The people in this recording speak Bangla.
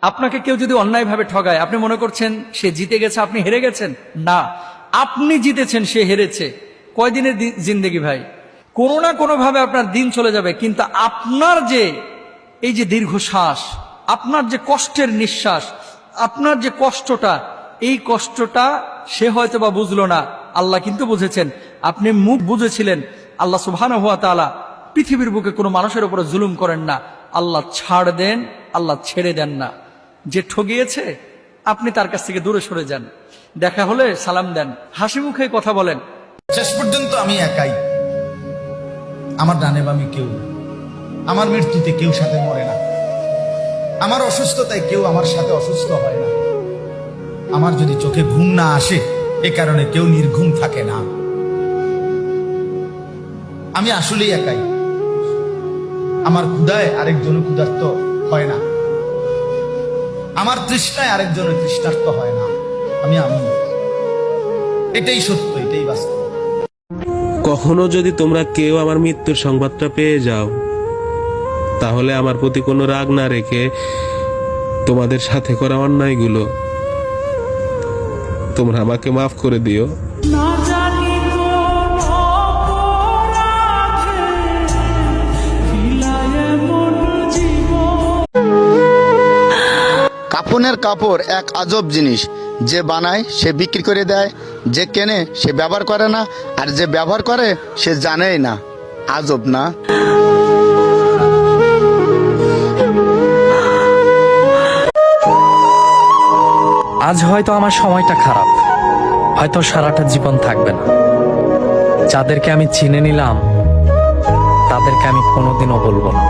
আপনাকে কেউ যদি অন্যায়ভাবে ঠগায়, আপনি মনে করছেন সে জিতে গেছে, আপনি হেরে গেছেন? না, আপনি জিতেছেন, সে হেরেছে। কয়দিনের জিন্দেগি ভাই? কোনো না কোনোভাবে আপনার দিন চলে যাবে, কিন্তু আপনার যে এই যে দীর্ঘশ্বাস, আপনার যে কষ্টের নিঃশ্বাস, আপনার যে কষ্টটা, এই কষ্টটা সে হয়তো বা বুঝলো না, আল্লাহ কিন্তু বুঝেছেন। আপনি মুখ বুঝেছিলেন। আল্লাহ সুবহানাহু ওয়া তাআলা পৃথিবীর বুকে কোনো মানুষের উপরে জুলুম করেন না। আল্লাহ ছাড় দেন, আল্লাহ ছেড়ে দেন না। যে ঠগিয়েছে আপনি তার কাছ থেকে দূরে সরে যান, দেখা হলে সালাম দেন, হাসি মুখে কথা বলেন। শেষ পর্যন্ত আমি একাই, আমার ডানে বামে কেউ, আমার মৃত্যুতে কেউ সাথে মরে না, আমার অসুস্থতায় কেউ আমার সাথে অসুস্থ হয় না, আমার যদি চোখে ঘুম না আসে এ কারণে কেউ নির্ঘুম থাকে না। আমি আসলেই একাই, আমার ক্ষুধায় আরেকজন ক্ষুধার্ত হয় না, আমার তৃষ্ণায় আরেকজনের তৃষ্ণার্ত হয় না। আমি এটাই সত্য, এটাই বাস্তব। কখনো যদি তোমরা কেউ আমার মৃত্যুর সংবাদটা পেয়ে যাও, তাহলে আমার প্রতি কোনো রাগ না রেখে তোমাদের সাথে করা অন্যায়গুলো তোমরা আমাকে মাফ করে দিও। কাফনের কাপড় এক আজব জিনিস, যে বানায় সে বিক্রি করে দেয়, যে কেনে সে ব্যবহার করে না, আর যে ব্যবহার করে সে জানেই না। আজব না? আজ হয়তো আমার সময়টা খারাপ, হয়তো সারাটা জীবন থাকবে না। যাদেরকে আমি চিনে নিলাম তাদেরকে আমি কোনোদিনও বলবো না।